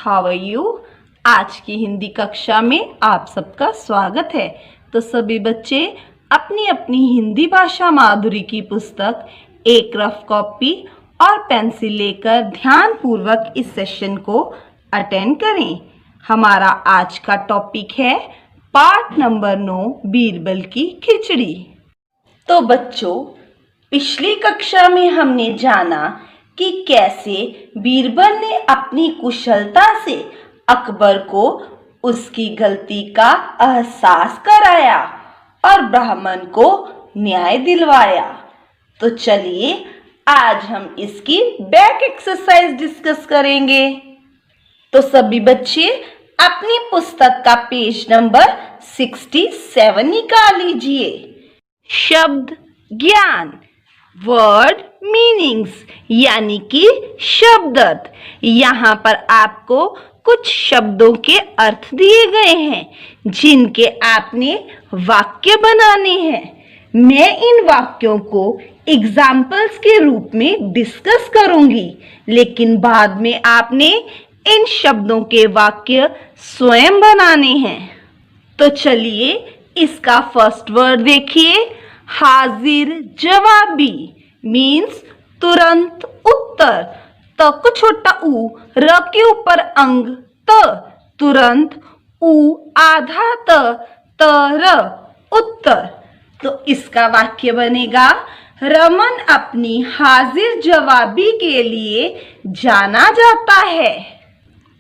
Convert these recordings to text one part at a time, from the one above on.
How are you. आज की हिंदी कक्षा में आप सबका स्वागत है। तो सभी बच्चे अपनी अपनी हिंदी भाषा माधुरी की पुस्तक एक रफ कॉपी और पेंसिल लेकर ध्यान पूर्वक इस सेशन को अटेंड करें। हमारा आज का टॉपिक है पाठ नंबर 9 बीरबल की खिचड़ी। तो बच्चों, पिछली कक्षा में हमने जाना कि कैसे बीरबल ने अपनी कुशलता से अकबर को उसकी गलती का एहसास कराया और ब्राह्मण को न्याय दिलवाया। तो चलिए आज हम इसकी बैक एक्सरसाइज डिस्कस करेंगे। तो सभी बच्चे अपनी पुस्तक का पेज नंबर 67 निकाल लीजिए। शब्द ज्ञान, वर्ड मीनिंग्स यानी कि शब्द अर्थ। यहाँ पर आपको कुछ शब्दों के अर्थ दिए गए हैं जिनके आपने वाक्य बनाने हैं। मैं इन वाक्यों को एग्जाम्पल्स के रूप में डिस्कस करूंगी, लेकिन बाद में आपने इन शब्दों के वाक्य स्वयं बनाने हैं। तो चलिए इसका फर्स्ट वर्ड देखिए। हाजिर जवाबी मीन्स तुरंत उत्तर। त को छोटा ऊ, र के ऊपर अंग त, तुरंत ऊ आधा त र उत्तर। तो इसका वाक्य बनेगा रमन अपनी हाजिर जवाबी के लिए जाना जाता है।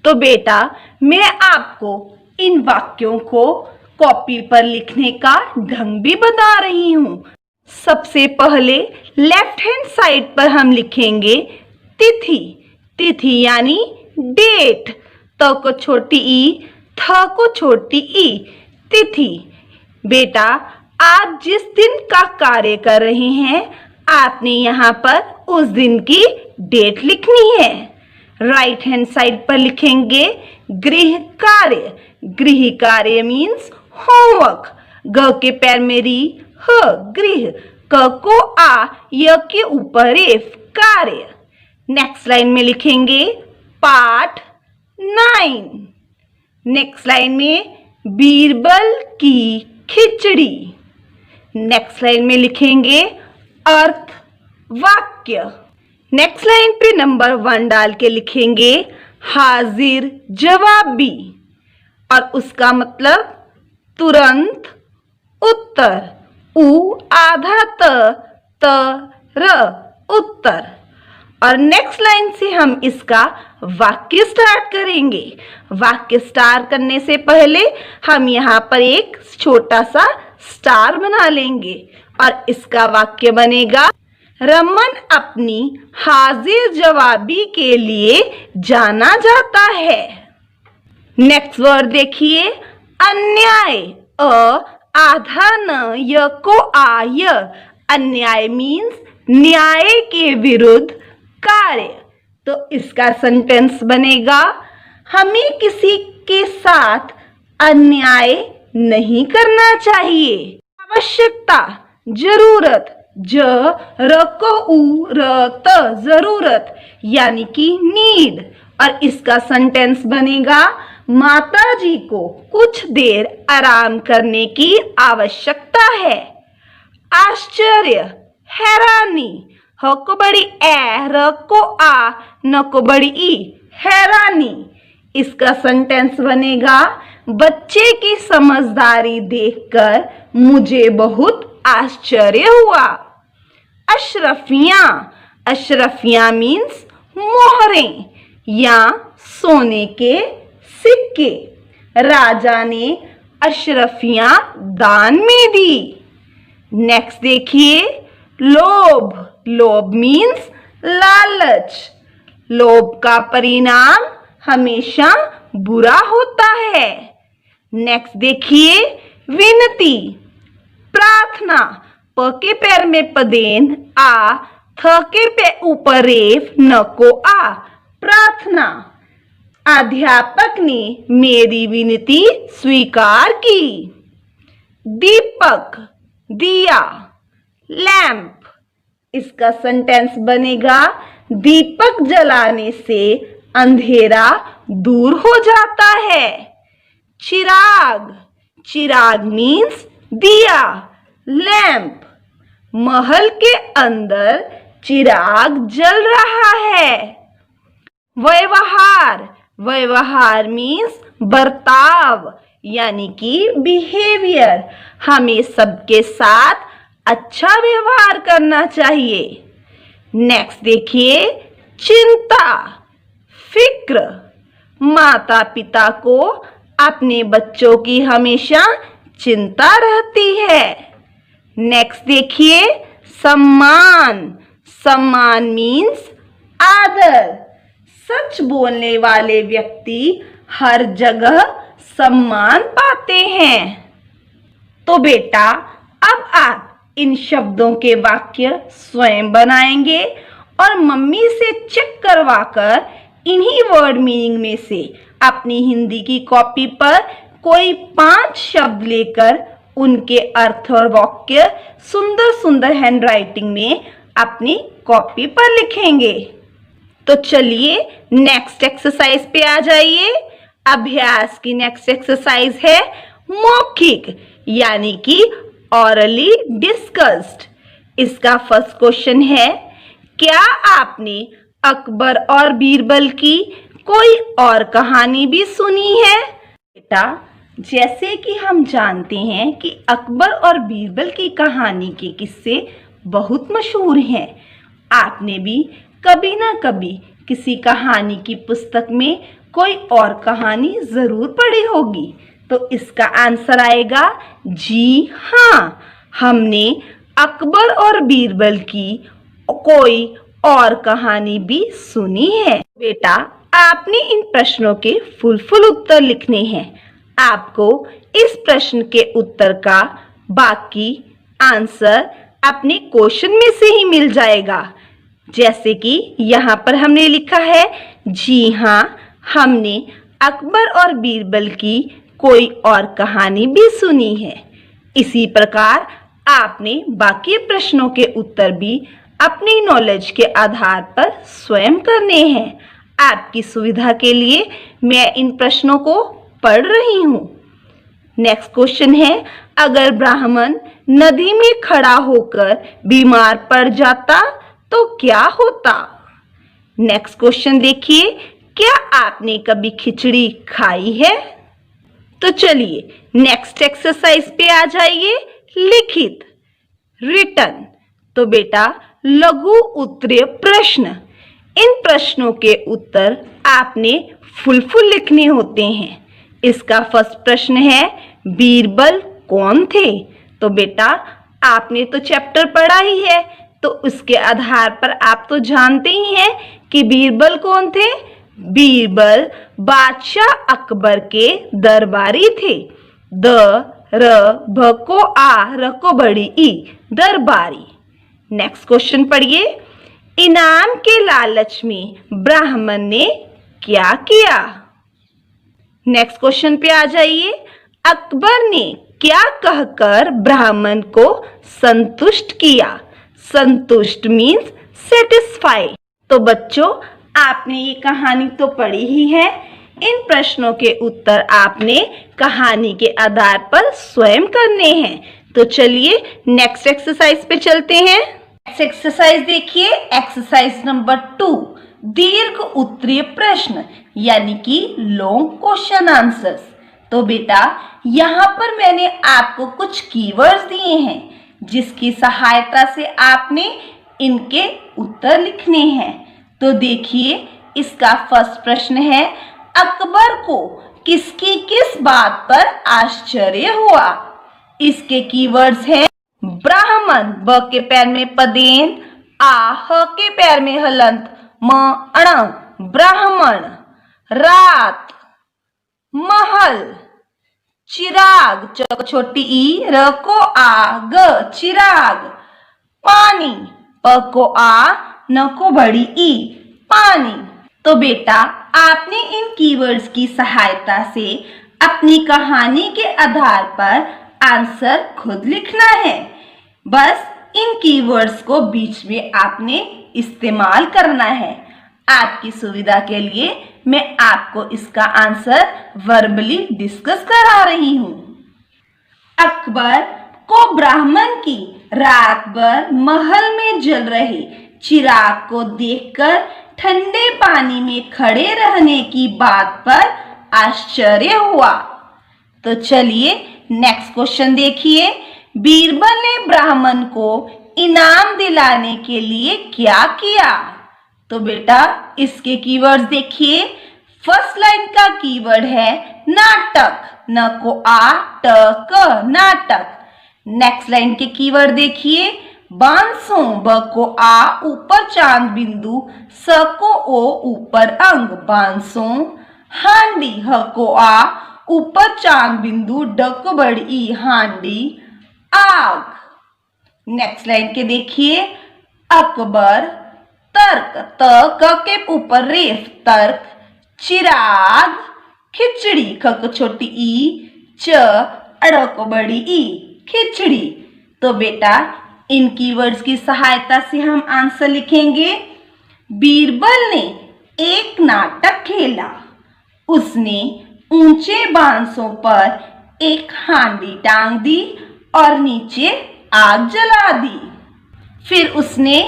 तो बेटा मैं आपको इन वाक्यों को कॉपी पर लिखने का ढंग भी बता रही हूँ। सबसे पहले लेफ्ट हैंड साइड पर हम लिखेंगे तिथि। तिथि यानी डेट। त को छोटी ई, थ को छोटी ई, तिथि। बेटा आप जिस दिन का कार्य कर रहे हैं आपने यहाँ पर उस दिन की डेट लिखनी है। राइट हैंड साइड पर लिखेंगे गृह कार्य। गृह कार्य मीन्स होमवर्क। ग के पैर में री, ह गृह, क को आ, य के ऊपर रेफ कार्य। नेक्स्ट लाइन में लिखेंगे पाठ 9। नेक्स्ट लाइन में बीरबल की खिचड़ी। नेक्स्ट लाइन में लिखेंगे अर्थ वाक्य। नेक्स्ट लाइन पे नंबर 1 डाल के लिखेंगे हाजिर जवाबी और उसका मतलब तुरंत उत्तर। उ आधा त र उत्तर। और नेक्स्ट लाइन से हम इसका वाक्य स्टार्ट करेंगे। वाक्य स्टार्ट करने से पहले हम यहाँ पर एक छोटा सा स्टार बना लेंगे और इसका वाक्य बनेगा रमन अपनी हाजिर जवाबी के लिए जाना जाता है। नेक्स्ट वर्ड देखिए अन्याय। आधा न, य को आ, य। अन्याय मीन्स न्याय के विरुद्ध कार्य। तो इसका सेंटेंस बनेगा हमें किसी के साथ अन्याय नहीं करना चाहिए। आवश्यकता, जरूरत। ज र को उ, र त, जरूरत यानी कि नीड। और इसका सेंटेंस बनेगा माता जी को कुछ देर आराम करने की आवश्यकता है। आश्चर्य, हैरानी। ह को बड़ी ए, र को आ, न को बड़ी ई, हैरानी। इसका सेंटेंस बनेगा बच्चे की समझदारी देखकर मुझे बहुत आश्चर्य हुआ। अशरफियां। अशरफियां मीन्स मोहरें या सोने के सिक्के। राजा ने अशरफियां दान में दी। नेक्स्ट देखिए लोभ। लोभ मीन्स लालच। लोभ का परिणाम हमेशा बुरा होता है। नेक्स्ट देखिए विनती, प्रार्थना। प के पैर में पदेन, आ, थ के पे ऊपर रेफ, न को आ, प्रार्थना। अध्यापक ने मेरी विनती स्वीकार की। दीपक, दिया, लैंप। इसका सेंटेंस बनेगा दीपक जलाने से अंधेरा दूर हो जाता है। चिराग, चिराग मीन्स दिया, लैंप। महल के अंदर चिराग जल रहा है। व्यवहार, व्यवहार मीन्स बर्ताव यानी कि बिहेवियर। हमें सबके साथ अच्छा व्यवहार करना चाहिए। नेक्स्ट देखिए, चिंता, फिक्र। माता पिता को अपने बच्चों की हमेशा चिंता रहती है। नेक्स्ट देखिए, सम्मान, सम्मान मीन्स आदर। सच बोलने वाले व्यक्ति हर जगह सम्मान पाते हैं। तो बेटा, अब आप इन शब्दों के वाक्य स्वयं बनाएंगे और मम्मी से चेक करवाकर इन्हीं वर्ड मीनिंग में से अपनी हिंदी की कॉपी पर कोई 5 शब्द लेकर उनके अर्थ और वाक्य सुंदर सुंदर हैंडराइटिंग में अपनी कॉपी पर लिखेंगे। तो चलिए नेक्स्ट एक्सरसाइज पे आ जाइए। अभ्यास की नेक्स्ट एक्सरसाइज है मौखिक यानी कि ऑरली डिस्कस्ड। इसका फर्स्ट क्वेश्चन है, क्या आपने अकबर और बीरबल की कोई और कहानी भी सुनी है? बेटा, जैसे कि हम जानते हैं कि अकबर और बीरबल की कहानी के किस्से बहुत मशहूर हैं। आपने भी कभी ना कभी किसी कहानी की पुस्तक में कोई और कहानी जरूर पढ़ी होगी। तो इसका आंसर आएगा जी हाँ, हमने अकबर और बीरबल की कोई और कहानी भी सुनी है। बेटा, आपने इन प्रश्नों के फुल उत्तर लिखने हैं। आपको इस प्रश्न के उत्तर का बाकी आंसर अपने क्वेश्चन में से ही मिल जाएगा। जैसे कि यहाँ पर हमने लिखा है, जी हाँ, हमने अकबर और बीरबल की कोई और कहानी भी सुनी है। इसी प्रकार आपने बाकी प्रश्नों के उत्तर भी अपनी नॉलेज के आधार पर स्वयं करने हैं। आपकी सुविधा के लिए मैं इन प्रश्नों को पढ़ रही हूँ। नेक्स्ट क्वेश्चन है, अगर ब्राह्मण नदी में खड़ा होकर बीमार पड़ जाता तो क्या होता? नेक्स्ट क्वेश्चन देखिए, क्या आपने कभी खिचड़ी खाई है? तो चलिए नेक्स्ट एक्सरसाइज पे आ जाइए, लिखित, रिटन। तो बेटा, लघु उत्तरीय प्रश्न। इन प्रश्नों के उत्तर आपने फुल लिखने होते हैं। इसका फर्स्ट प्रश्न है, बीरबल कौन थे? तो बेटा, आपने तो चैप्टर पढ़ा ही है, तो उसके आधार पर आप तो जानते ही हैं कि बीरबल कौन थे। बीरबल बादशाह अकबर के दरबारी थे। द र भ को आ र को बड़ी ई, दरबारी। नेक्स्ट क्वेश्चन पढ़िए, इनाम के लालच में ब्राह्मण ने क्या किया? नेक्स्ट क्वेश्चन पे आ जाइए, अकबर ने क्या कहकर ब्राह्मण को संतुष्ट किया? संतुष्ट मीन्स सेटिस्फाई। तो बच्चों, आपने ये कहानी तो पढ़ी ही है। इन प्रश्नों के उत्तर आपने कहानी के आधार पर स्वयं करने हैं। तो चलिए नेक्स्ट एक्सरसाइज पे चलते हैं। नेक्स्ट एक्सरसाइज देखिए, एक्सरसाइज नंबर 2, दीर्घ उत्तरीय प्रश्न यानी कि लॉन्ग क्वेश्चन आंसर्स। तो बेटा, यहाँ पर मैंने आपको कुछ कीवर्ड्स दिए हैं जिसकी सहायता से आपने इनके उत्तर लिखने हैं। तो देखिए, इसका फर्स्ट प्रश्न है, अकबर को किसकी किस बात पर आश्चर्य हुआ? इसके कीवर्ड्स हैं ब्राह्मण, ब के पैर में पदेन, आ ह के पैर में हलंत, म अण, ब्राह्मण, रात, महल, चिराग, च छोटी ई, र को आ, ग, चिराग, पानी, प को आ, न को बड़ी ई, पानी। तो बेटा, आपने इन कीवर्ड्स की सहायता से अपनी कहानी के आधार पर आंसर खुद लिखना है। बस इन कीवर्ड्स को बीच में आपने इस्तेमाल करना है। आपकी सुविधा के लिए मैं आपको इसका आंसर वर्बली डिस्कस करा रही हूँ। अकबर को ब्राह्मण की रात भर महल में जल रहे चिराग को देखकर ठंडे पानी में खड़े रहने की बात पर आश्चर्य हुआ। तो चलिए नेक्स्ट क्वेश्चन देखिए। बीरबल ने ब्राह्मण को इनाम दिलाने के लिए क्या किया? तो बेटा इसके कीवर्ड्स देखिए। फर्स्ट लाइन का कीवर्ड है नाटक, न को आ ट क नाटक। नेक्स्ट लाइन के कीवर्ड देखिए। बांसों, ब को आ ऊपर चांद बिंदु, स को ओ ऊपर अंग बांसों। हांडी, ह को आ ऊपर चांद बिंदु, ड को बड़ी ई हांडी आग। नेक्स्ट लाइन के देखिए। अकबर, तर्क, त क के ऊपर रेफ तर्क, चिराग, खिचड़ी, ख को छोटी ई, च अड़ को बड़ी ई खिचड़ी। तो बेटा इन कीवर्ड्स की सहायता से हम आंसर लिखेंगे। बीरबल ने एक नाटक खेला। उसने ऊंचे बांसों पर एक हांडी टांग दी और नीचे आग जला दी। फिर उसने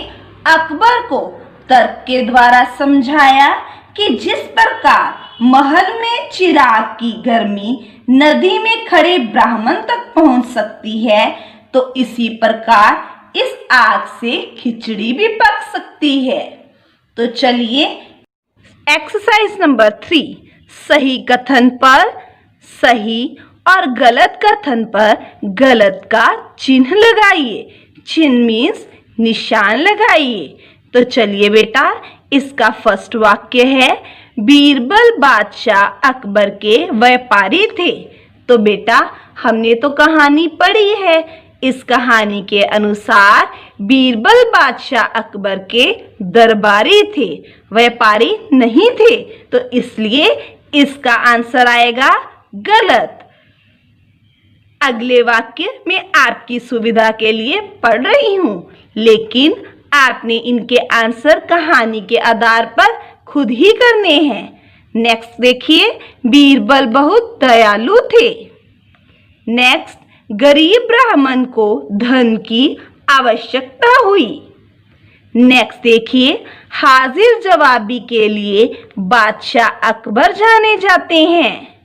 अकबर को तर्क के द्वारा समझाया कि जिस प्रकार महल में चिराग की गर्मी नदी में खड़े ब्राह्मण तक पहुंच सकती है, तो इसी प्रकार इस आग से खिचड़ी भी पक सकती है। तो चलिए एक्सरसाइज नंबर 3, सही कथन पर सही और गलत कथन पर गलत का चिन्ह लगाइए। चिन्ह मीन्स निशान लगाइए। तो चलिए बेटा इसका फर्स्ट वाक्य है, बीरबल बादशाह अकबर के व्यापारी थे। तो बेटा हमने तो कहानी पढ़ी है। इस कहानी के अनुसार बीरबल बादशाह अकबर के दरबारी थे, व्यापारी नहीं थे। तो इसलिए इसका आंसर आएगा गलत। अगले वाक्य मैं आपकी सुविधा के लिए पढ़ रही हूँ, लेकिन आपने इनके आंसर कहानी के आधार पर खुद ही करने हैं। नेक्स्ट देखिए, बीरबल बहुत दयालु थे। नेक्स्ट, गरीब ब्राह्मण को धन की आवश्यकता हुई। नेक्स्ट देखिए, हाजिर जवाबी के लिए बादशाह अकबर जाने जाते हैं।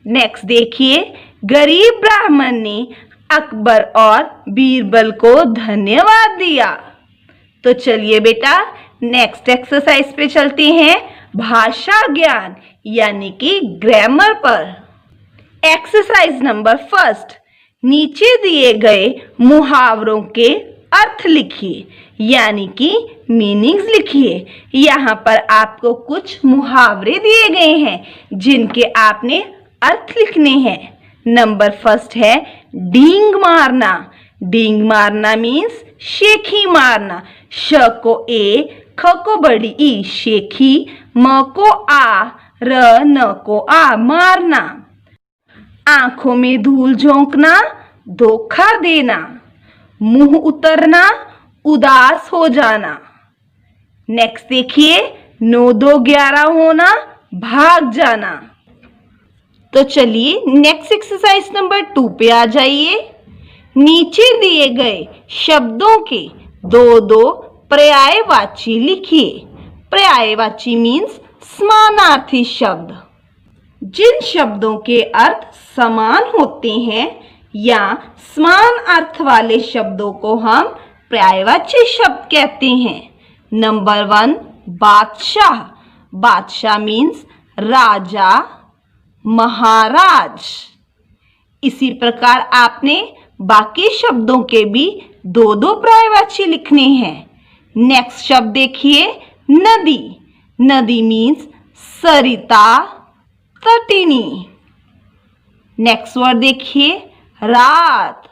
नेक्स्ट देखिए, गरीब ब्राह्मण ने अकबर और बीरबल को धन्यवाद दिया। तो चलिए बेटा नेक्स्ट एक्सरसाइज पे चलते हैं, भाषा ज्ञान यानी कि ग्रामर पर। एक्सरसाइज नंबर 1, नीचे दिए गए मुहावरों के अर्थ लिखिए यानी कि मीनिंग्स लिखिए। यहाँ पर आपको कुछ मुहावरे दिए गए हैं जिनके आपने अर्थ लिखने हैं। नंबर 1 है डींग मारना। डींग मारना मीन्स शेखी मारना। श को ए, ख को बड़ी ई शेखी, म को आ, र न को आ मारना। आंखों में धूल झोंकना, धोखा देना। मुंह उतरना, उदास हो जाना। नेक्स्ट देखिए, 9 2 11 होना, भाग जाना। तो चलिए नेक्स्ट एक्सरसाइज नंबर 2 पे आ जाइए। नीचे दिए गए शब्दों के 2 पर्यायवाची लिखिए। पर्यायवाची मीन्स समानार्थी शब्द। जिन शब्दों के अर्थ समान होते हैं या समान अर्थ वाले शब्दों को हम पर्यायवाची शब्द कहते हैं। नंबर 1 बादशाह। बादशाह मीन्स राजा, महाराज। इसी प्रकार आपने बाकी शब्दों के भी 2 पर्यायवाची लिखने हैं। नेक्स्ट शब्द देखिए, नदी। नदी मीन्स सरिता, तटिनी। नेक्स्ट वर्ड देखिए, रात,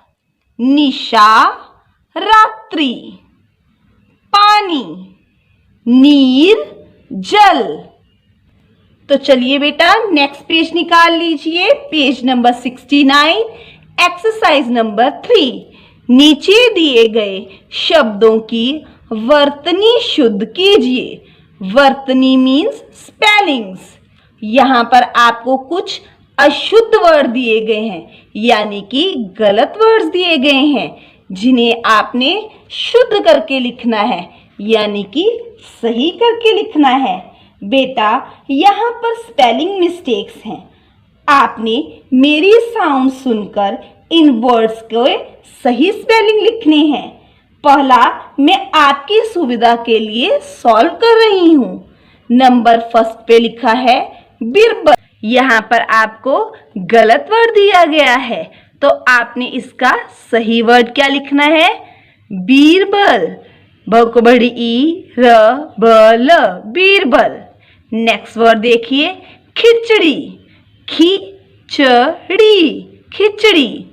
निशा, रात्रि। पानी, नीर, जल। तो चलिए बेटा नेक्स्ट पेज निकाल लीजिए, पेज नंबर 69, एक्सरसाइज नंबर 3। नीचे दिए गए शब्दों की वर्तनी शुद्ध कीजिए। वर्तनी मीन्स स्पेलिंग्स। यहाँ पर आपको कुछ अशुद्ध वर्ड दिए गए हैं, यानी कि गलत वर्ड्स दिए गए हैं, जिन्हें आपने शुद्ध करके लिखना है, यानी कि सही करके लिखना है। बेटा, यहाँ पर स्पेलिंग मिस्टेक्स हैं। आपने मेरी साउंड सुनकर इन वर्ड्स को सही स्पेलिंग लिखने हैं। पहला मैं आपकी सुविधा के लिए सॉल्व कर रही हूँ। नंबर फर्स्ट पे लिखा है बीरबल। यहाँ पर आपको गलत वर्ड दिया गया है, तो आपने इसका सही वर्ड क्या लिखना है? बीरबल। ब को बड़ी ई र ब ल, बीरबल। नेक्स्ट वर्ड देखिए, खिचड़ी। खिचड़ी, खिचड़ी।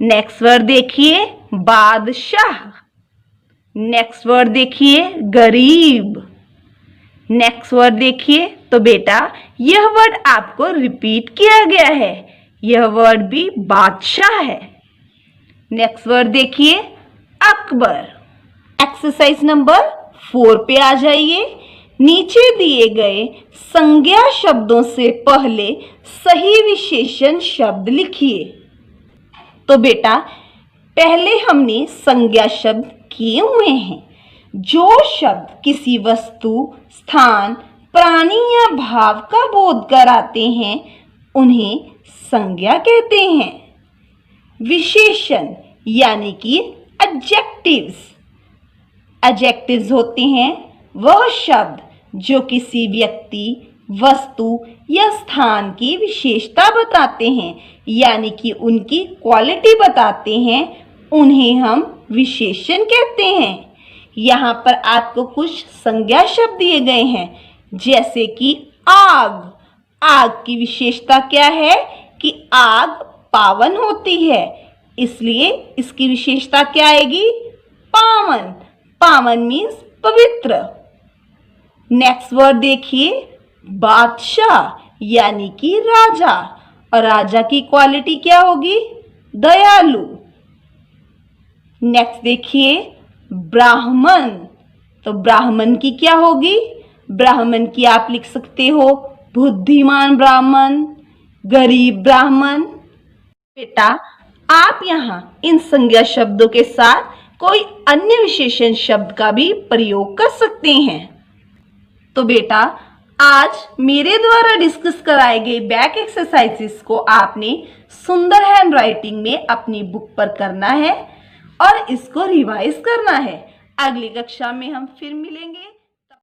नेक्स्ट वर्ड देखिए, बादशाह। नेक्स्ट वर्ड देखिए, गरीब। नेक्स्ट वर्ड देखिए। तो बेटा, यह वर्ड आपको रिपीट किया गया है, यह वर्ड भी बादशाह है। नेक्स्ट वर्ड देखिए, अकबर। एक्सरसाइज नंबर 4 पे आ जाइए। नीचे दिए गए संज्ञा शब्दों से पहले सही विशेषण शब्द लिखिए। तो बेटा, पहले हमने संज्ञा शब्द किए हुए हैं। जो शब्द किसी वस्तु, स्थान, प्राणी या भाव का बोध कराते हैं, उन्हें संज्ञा कहते हैं। विशेषण यानी कि एडजेक्टिव्स। एडजेक्टिव्स होते हैं वह शब्द जो किसी व्यक्ति, वस्तु या स्थान की विशेषता बताते हैं, यानी कि उनकी क्वालिटी बताते हैं, उन्हें हम विशेषण कहते हैं। यहाँ पर आपको कुछ संज्ञा शब्द दिए गए हैं, जैसे कि आग। आग की विशेषता क्या है कि आग पावन होती है, इसलिए इसकी विशेषता क्या आएगी? पावन। पावन मीन्स पवित्र। नेक्स्ट वर्ड देखिए, बादशाह यानी कि राजा। और राजा की क्वालिटी क्या होगी? दयालु। नेक्स्ट देखिए, ब्राह्मण। तो ब्राह्मण की क्या होगी? ब्राह्मण की आप लिख सकते हो बुद्धिमान ब्राह्मण, गरीब ब्राह्मण। बेटा, आप यहाँ इन संज्ञा शब्दों के साथ कोई अन्य विशेषण शब्द का भी प्रयोग कर सकते हैं। तो बेटा, आज मेरे द्वारा डिस्कस कराए गए बैक एक्सरसाइजेस को आपने सुंदर हैंड राइटिंग में अपनी बुक पर करना है और इसको रिवाइज करना है। अगली कक्षा में हम फिर मिलेंगे।